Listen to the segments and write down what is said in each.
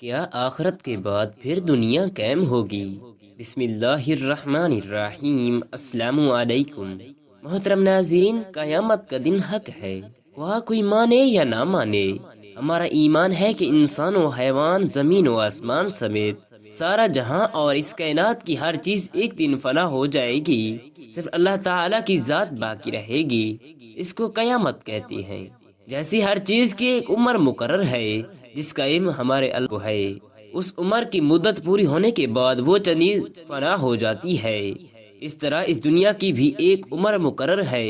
کیا آخرت کے بعد پھر دنیا قائم ہوگی؟ بسم اللہ الرحمن الرحیم۔ السلام علیکم محترم ناظرین، قیامت کا دن حق ہے، وہاں کوئی مانے یا نہ مانے۔ ہمارا ایمان ہے کہ انسان و حیوان، زمین و آسمان سمیت سارا جہاں اور اس کائنات کی ہر چیز ایک دن فنا ہو جائے گی، صرف اللہ تعالیٰ کی ذات باقی رہے گی۔ اس کو قیامت کہتے ہیں۔ جیسی ہر چیز کی ایک عمر مقرر ہے جس کا علم ہمارے اللہ کو ہے، اس عمر کی مدت پوری ہونے کے بعد وہ چیز فنا ہو جاتی ہے۔ اس طرح اس دنیا کی بھی ایک عمر مقرر ہے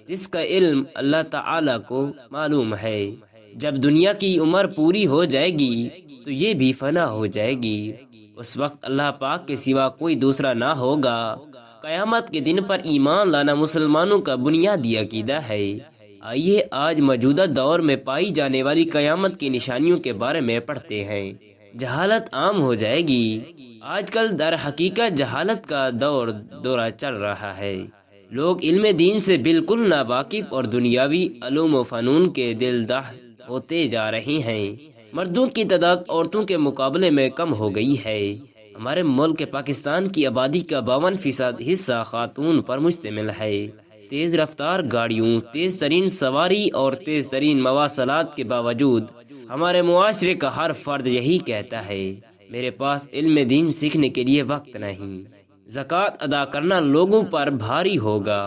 جس کا علم اللہ تعالی کو معلوم ہے۔ جب دنیا کی عمر پوری ہو جائے گی تو یہ بھی فنا ہو جائے گی۔ اس وقت اللہ پاک کے سوا کوئی دوسرا نہ ہوگا۔ قیامت کے دن پر ایمان لانا مسلمانوں کا بنیادی عقیدہ ہے۔ آئیے آج موجودہ دور میں پائی جانے والی قیامت کی نشانیوں کے بارے میں پڑھتے ہیں۔ جہالت عام ہو جائے گی۔ آج کل در حقیقت جہالت کا دورہ چل رہا ہے۔ لوگ علم دین سے بالکل ناواقف اور دنیاوی علوم و فنون کے دلدہ ہوتے جا رہے ہیں۔ مردوں کی تعداد عورتوں کے مقابلے میں کم ہو گئی ہے۔ ہمارے ملک پاکستان کی آبادی کا 52% حصہ خاتون پر مشتمل ہے۔ تیز رفتار گاڑیوں، تیز ترین سواری اور تیز ترین مواصلات کے باوجود ہمارے معاشرے کا ہر فرد یہی کہتا ہے، میرے پاس علم دین سیکھنے کے لیے وقت نہیں۔ زکوٰۃ ادا کرنا لوگوں پر بھاری ہوگا۔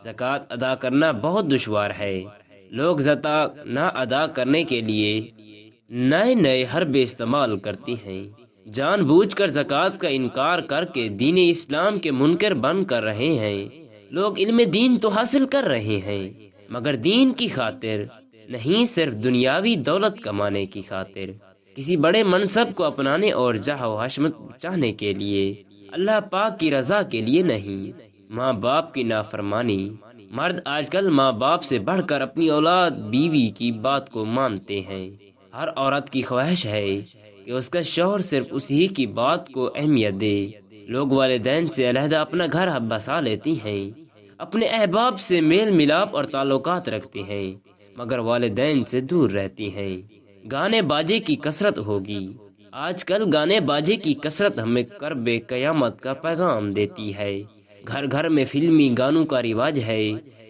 زکوٰۃ ادا کرنا بہت دشوار ہے۔ لوگ زکوٰۃ نہ ادا کرنے کے لیے نئے حربے استعمال کرتے ہیں۔ جان بوجھ کر زکوٰۃ کا انکار کر کے دین اسلام کے منکر بن کر رہے ہیں۔ لوگ علم دین تو حاصل کر رہے ہیں مگر دین کی خاطر نہیں، صرف دنیاوی دولت کمانے کی خاطر، کسی بڑے منصب کو اپنانے اور جاہ و حشمت چاہنے کے لیے، اللہ پاک کی رضا کے لیے نہیں۔ ماں باپ کی نافرمانی۔ مرد آج کل ماں باپ سے بڑھ کر اپنی اولاد بیوی کی بات کو مانتے ہیں۔ ہر عورت کی خواہش ہے کہ اس کا شوہر صرف اسی کی بات کو اہمیت دے۔ لوگ والدین سے علیحدہ اپنا گھر بسا لیتے ہیں، اپنے احباب سے میل ملاپ اور تعلقات رکھتے ہیں مگر والدین سے دور رہتے ہیں۔ گانے باجے کی کثرت ہوگی۔ آج کل گانے باجے کی کثرت ہمیں کرب قیامت کا پیغام دیتی ہے۔ گھر گھر میں فلمی گانوں کا رواج ہے،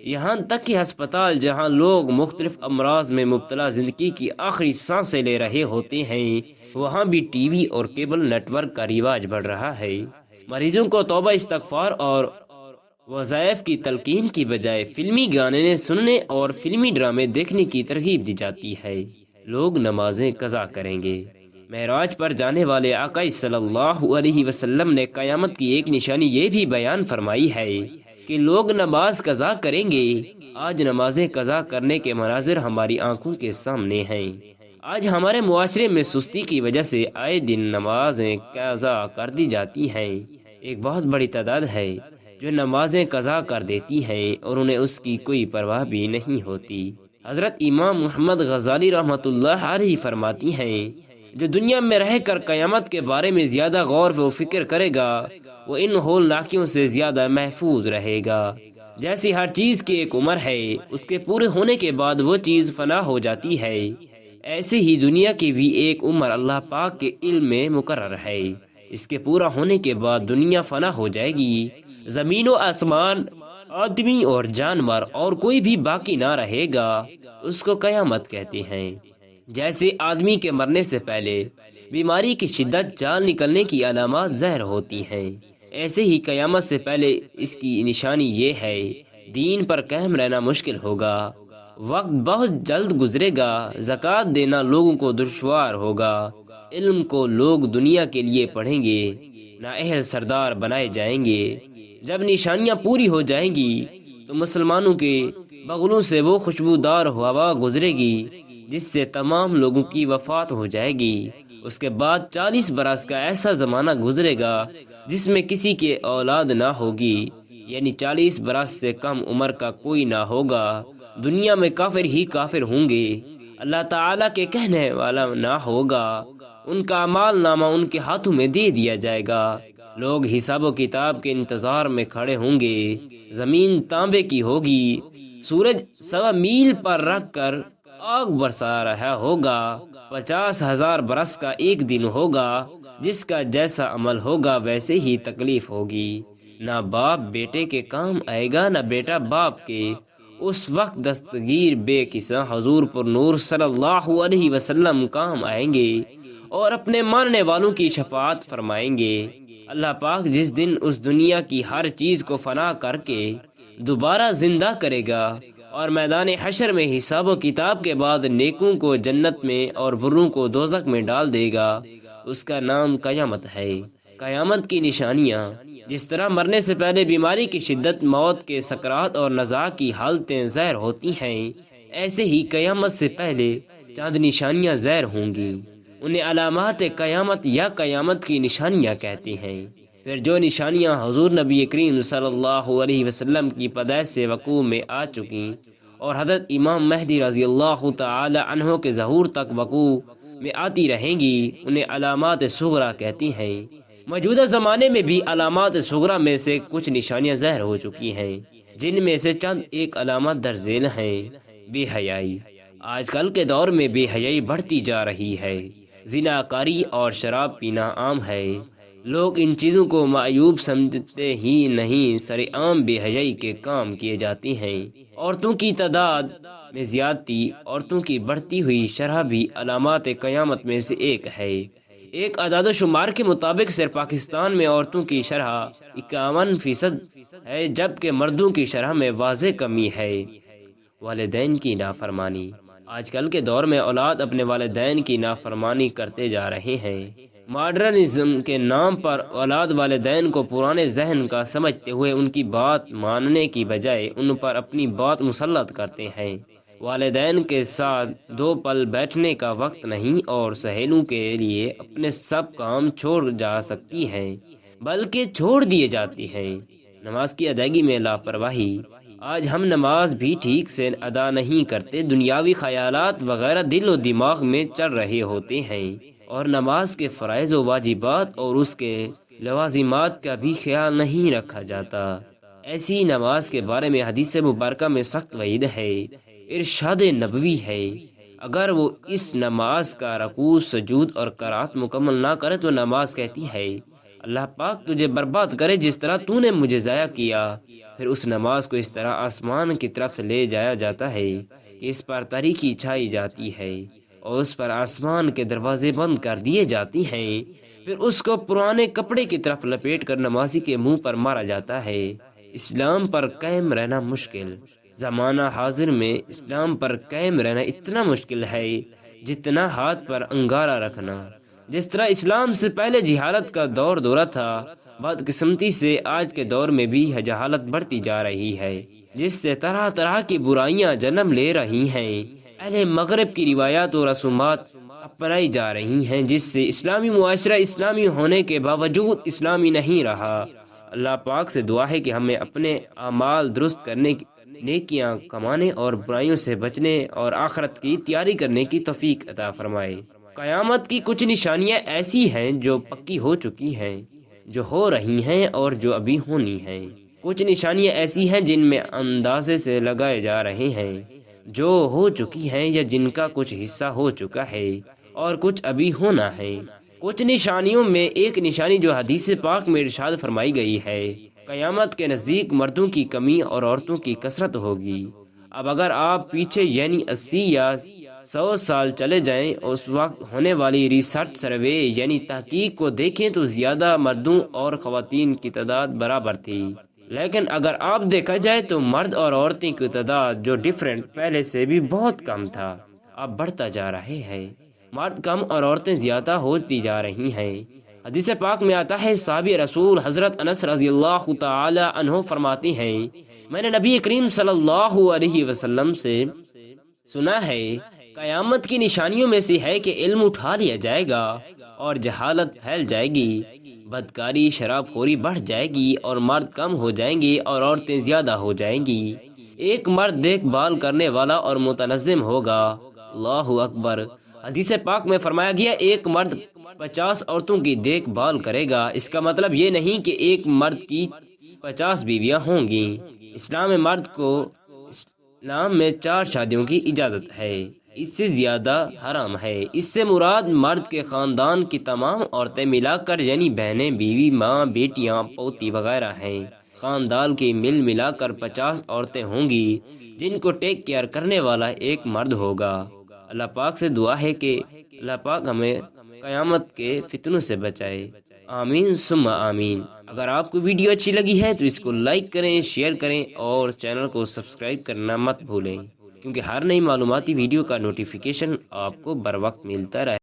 یہاں تک کہ ہسپتال جہاں لوگ مختلف امراض میں مبتلا زندگی کی آخری سانسیں لے رہے ہوتے ہیں، وہاں بھی ٹی وی اور کیبل نیٹ ورک کا رواج بڑھ رہا ہے۔ مریضوں کو توبہ استغفار اور وظائف کی تلقین کی بجائے فلمی گانے سننے اور فلمی ڈرامے دیکھنے کی ترغیب دی جاتی ہے۔ لوگ نمازیں قضا کریں گے۔ معراج پر جانے والے آقا صلی اللہ علیہ وسلم نے قیامت کی ایک نشانی یہ بھی بیان فرمائی ہے کہ لوگ نماز قضا کریں گے۔ آج نمازیں قضا کرنے کے مناظر ہماری آنکھوں کے سامنے ہیں۔ آج ہمارے معاشرے میں سستی کی وجہ سے آئے دن نمازیں قضا کر دی جاتی ہیں۔ ایک بہت بڑی تعداد ہے جو نمازیں قضا کر دیتی ہیں اور انہیں اس کی کوئی پرواہ بھی نہیں ہوتی۔ حضرت امام محمد غزالی رحمۃ اللہ علیہ فرماتی ہیں، جو دنیا میں رہ کر قیامت کے بارے میں زیادہ غور و فکر کرے گا وہ ان ہولناکیوں سے زیادہ محفوظ رہے گا۔ جیسی ہر چیز کی ایک عمر ہے، اس کے پورے ہونے کے بعد وہ چیز فنا ہو جاتی ہے، ایسے ہی دنیا کی بھی ایک عمر اللہ پاک کے علم میں مقرر ہے۔ اس کے پورا ہونے کے بعد دنیا فنا ہو جائے گی۔ زمین و آسمان، آدمی اور جانور اور کوئی بھی باقی نہ رہے گا۔ اس کو قیامت کہتے ہیں۔ جیسے آدمی کے مرنے سے پہلے بیماری کی شدت، جان نکلنے کی علامات ظاہر ہوتی ہیں، ایسے ہی قیامت سے پہلے اس کی نشانی یہ ہے، دین پر قائم رہنا مشکل ہوگا، وقت بہت جلد گزرے گا، زکوٰۃ دینا لوگوں کو دشوار ہوگا، علم کو لوگ دنیا کے لیے پڑھیں گے، نااہل سردار بنائے جائیں گے۔ جب نشانیاں پوری ہو جائیں گی تو مسلمانوں کے بغلوں سے وہ خوشبودار ہوا گزرے گی جس سے تمام لوگوں کی وفات ہو جائے گی۔ اس کے بعد 40 برس کا ایسا زمانہ گزرے گا جس میں کسی کے اولاد نہ ہوگی، یعنی 40 برس سے کم عمر کا کوئی نہ ہوگا۔ دنیا میں کافر ہی کافر ہوں گے، اللہ تعالیٰ کے کہنے والا نہ ہوگا۔ ان کا اعمال نامہ ان کے ہاتھوں میں دے دیا جائے گا۔ لوگ حساب و کتاب کے انتظار میں کھڑے ہوں گے۔ زمین تانبے کی ہوگی، سورج 1.25 میل پر رکھ کر آگ برسا رہا ہوگا۔ 50,000 برس کا ایک دن ہوگا، جس کا جیسا عمل ہوگا ویسے ہی تکلیف ہوگی۔ نہ باپ بیٹے کے کام آئے گا، نہ بیٹا باپ کے۔ اس وقت دستگیر بے کساں حضور پر نور صلی اللہ علیہ وسلم کام آئیں گے اور اپنے ماننے والوں کی شفاعت فرمائیں گے۔ اللہ پاک جس دن اس دنیا کی ہر چیز کو فنا کر کے دوبارہ زندہ کرے گا اور میدان حشر میں حساب و کتاب کے بعد نیکوں کو جنت میں اور بروں کو دوزخ میں ڈال دے گا، اس کا نام قیامت ہے۔ قیامت کی نشانیاں: جس طرح مرنے سے پہلے بیماری کی شدت، موت کے سکرات اور نزاع کی حالتیں ظاہر ہوتی ہیں، ایسے ہی قیامت سے پہلے چند نشانیاں ظاہر ہوں گی۔ انہیں علامات قیامت یا قیامت کی نشانیاں کہتے ہیں۔ پھر جو نشانیاں حضور نبی کریم صلی اللہ علیہ وسلم کی پیدائش سے وقوع میں آ چکی اور حضرت امام مہدی رضی اللہ تعالی عنہ کے ظہور تک وقوع میں آتی رہیں گی، انہیں علامات صغریٰ کہتی ہیں۔ موجودہ زمانے میں بھی علامات صغریٰ میں سے کچھ نشانیاں ظاہر ہو چکی ہیں، جن میں سے چند ایک علامات درج ذیل ہیں۔ بے حیائی: آج کل کے دور میں بے حیائی بڑھتی جا رہی ہے۔ زناکاری اور شراب پینا عام ہے۔ لوگ ان چیزوں کو معیوب سمجھتے ہی نہیں، سرِ عام بے حیائی کے کام کیے جاتے ہیں۔ عورتوں کی تعداد میں زیادتی: عورتوں کی بڑھتی ہوئی شرح بھی علامات قیامت میں سے ایک ہے۔ ایک اعداد و شمار کے مطابق صرف پاکستان میں عورتوں کی شرح 51% ہے، جبکہ مردوں کی شرح میں واضح کمی ہے۔ والدین کی نافرمانی: آج کل کے دور میں اولاد اپنے والدین کی نافرمانی کرتے جا رہے ہیں۔ ماڈرنزم کے نام پر اولاد والدین کو پرانے ذہن کا سمجھتے ہوئے ان کی بات ماننے کی بجائے ان پر اپنی بات مسلط کرتے ہیں۔ والدین کے ساتھ دو پل بیٹھنے کا وقت نہیں اور سہیلوں کے لیے اپنے سب کام چھوڑ جا سکتی ہیں، بلکہ چھوڑ دیے جاتے ہیں۔ نماز کی ادائیگی میں لاپرواہی: آج ہم نماز بھی ٹھیک سے ادا نہیں کرتے، دنیاوی خیالات وغیرہ دل و دماغ میں چل رہے ہوتے ہیں اور نماز کے فرائض و واجبات اور اس کے لوازمات کا بھی خیال نہیں رکھا جاتا۔ ایسی نماز کے بارے میں حدیث مبارکہ میں سخت وعید ہے، ارشاد نبوی ہے۔ اگر وہ اس نماز کا رکوع، سجود اور قرات مکمل نہ کرے تو نماز کہتی ہے اللہ پاک تجھے برباد کرے جس طرح تو نے مجھے ضائع کیا۔ پھر اس نماز کو اس طرح آسمان کی طرف لے جایا جاتا ہے کہ اس پر تاریکی چھائی جاتی ہے اور اس پر آسمان کے دروازے بند کر دیے جاتے ہیں۔ پھر اس کو پرانے کپڑے کی طرف لپیٹ کر نمازی کے منہ پر مارا جاتا ہے۔ اسلام پر قائم رہنا مشکل: زمانہ حاضر میں اسلام پر قائم رہنا اتنا مشکل ہے جتنا ہاتھ پر انگارہ رکھنا۔ جس طرح اسلام سے پہلے جہالت کا دور دورہ تھا، بدقسمتی سے آج کے دور میں بھی جہالت بڑھتی جا رہی ہے، جس سے طرح طرح کی برائیاں جنم لے رہی ہیں۔ اہل مغرب کی روایات و رسومات اپنائی جا رہی ہیں، جس سے اسلامی معاشرہ اسلامی ہونے کے باوجود اسلامی نہیں رہا۔ اللہ پاک سے دعا ہے کہ ہمیں اپنے اعمال درست کرنے، نیکیاں کمانے اور برائیوں سے بچنے اور آخرت کی تیاری کرنے کی توفیق عطا فرمائے۔ قیامت کی کچھ نشانیاں ایسی ہیں جو پکی ہو چکی ہیں، جو ہو رہی ہیں اور جو ابھی ہونی ہیں۔ کچھ نشانیاں ایسی ہیں جن میں اندازے سے لگائے جا رہے ہیں، جو ہو چکی ہیں یا جن کا کچھ حصہ ہو چکا ہے اور کچھ ابھی ہونا ہے۔ کچھ نشانیوں میں ایک نشانی جو حدیث پاک میں ارشاد فرمائی گئی ہے، قیامت کے نزدیک مردوں کی کمی اور عورتوں کی کثرت ہوگی۔ اب اگر آپ پیچھے یعنی 80 یا 100 سال چلے جائیں، اس وقت ہونے والی ریسرچ سروے یعنی تحقیق کو دیکھیں تو زیادہ مردوں اور خواتین کی تعداد برابر تھی، لیکن اگر آپ دیکھا جائے تو مرد اور عورتیں کی تعداد جو ڈیفرنٹ پہلے سے بھی بہت کم تھا، اب بڑھتا جا رہے ہیں۔ مرد کم اور عورتیں زیادہ ہوتی جا رہی ہیں۔ حدیث پاک میں آتا ہے، صحابی رسول حضرت انس رضی اللہ تعالی عنہ فرماتے ہیں، میں نے نبی کریم صلی اللہ علیہ وسلم سے سنا ہے، قیامت کی نشانیوں میں سے ہے کہ علم اٹھا لیا جائے گا اور جہالت پھیل جائے گی، بدکاری شراب خوری بڑھ جائے گی اور مرد کم ہو جائیں گے اور عورتیں زیادہ ہو جائیں گی۔ ایک مرد دیکھ بھال کرنے والا اور متنظم ہوگا۔ اللہ اکبر۔ حدیث پاک میں فرمایا گیا، ایک مرد 50 عورتوں کی دیکھ بھال کرے گا۔ اس کا مطلب یہ نہیں کہ ایک مرد کی 50 بیویاں ہوں گی۔ اسلام میں 4 شادیوں کی اجازت ہے۔ اس سے زیادہ حرام ہے۔ اس سے مراد مرد کے خاندان کی تمام عورتیں ملا کر یعنی بہنیں، بیوی، ماں، بیٹیاں، پوتی وغیرہ ہیں۔ خاندان کی ملا کر 50 عورتیں ہوں گی جن کو ٹیک کیئر کرنے والا ایک مرد ہوگا۔ اللہ پاک سے دعا ہے کہ اللہ پاک ہمیں قیامت کے فتنوں سے بچائے، آمین ثم آمین۔ اگر آپ کو ویڈیو اچھی لگی ہے تو اس کو لائک کریں، شیئر کریں اور چینل کو سبسکرائب کرنا مت بھولیں، کیونکہ ہر نئی معلوماتی ویڈیو کا نوٹیفیکیشن آپ کو بر وقت ملتا رہے۔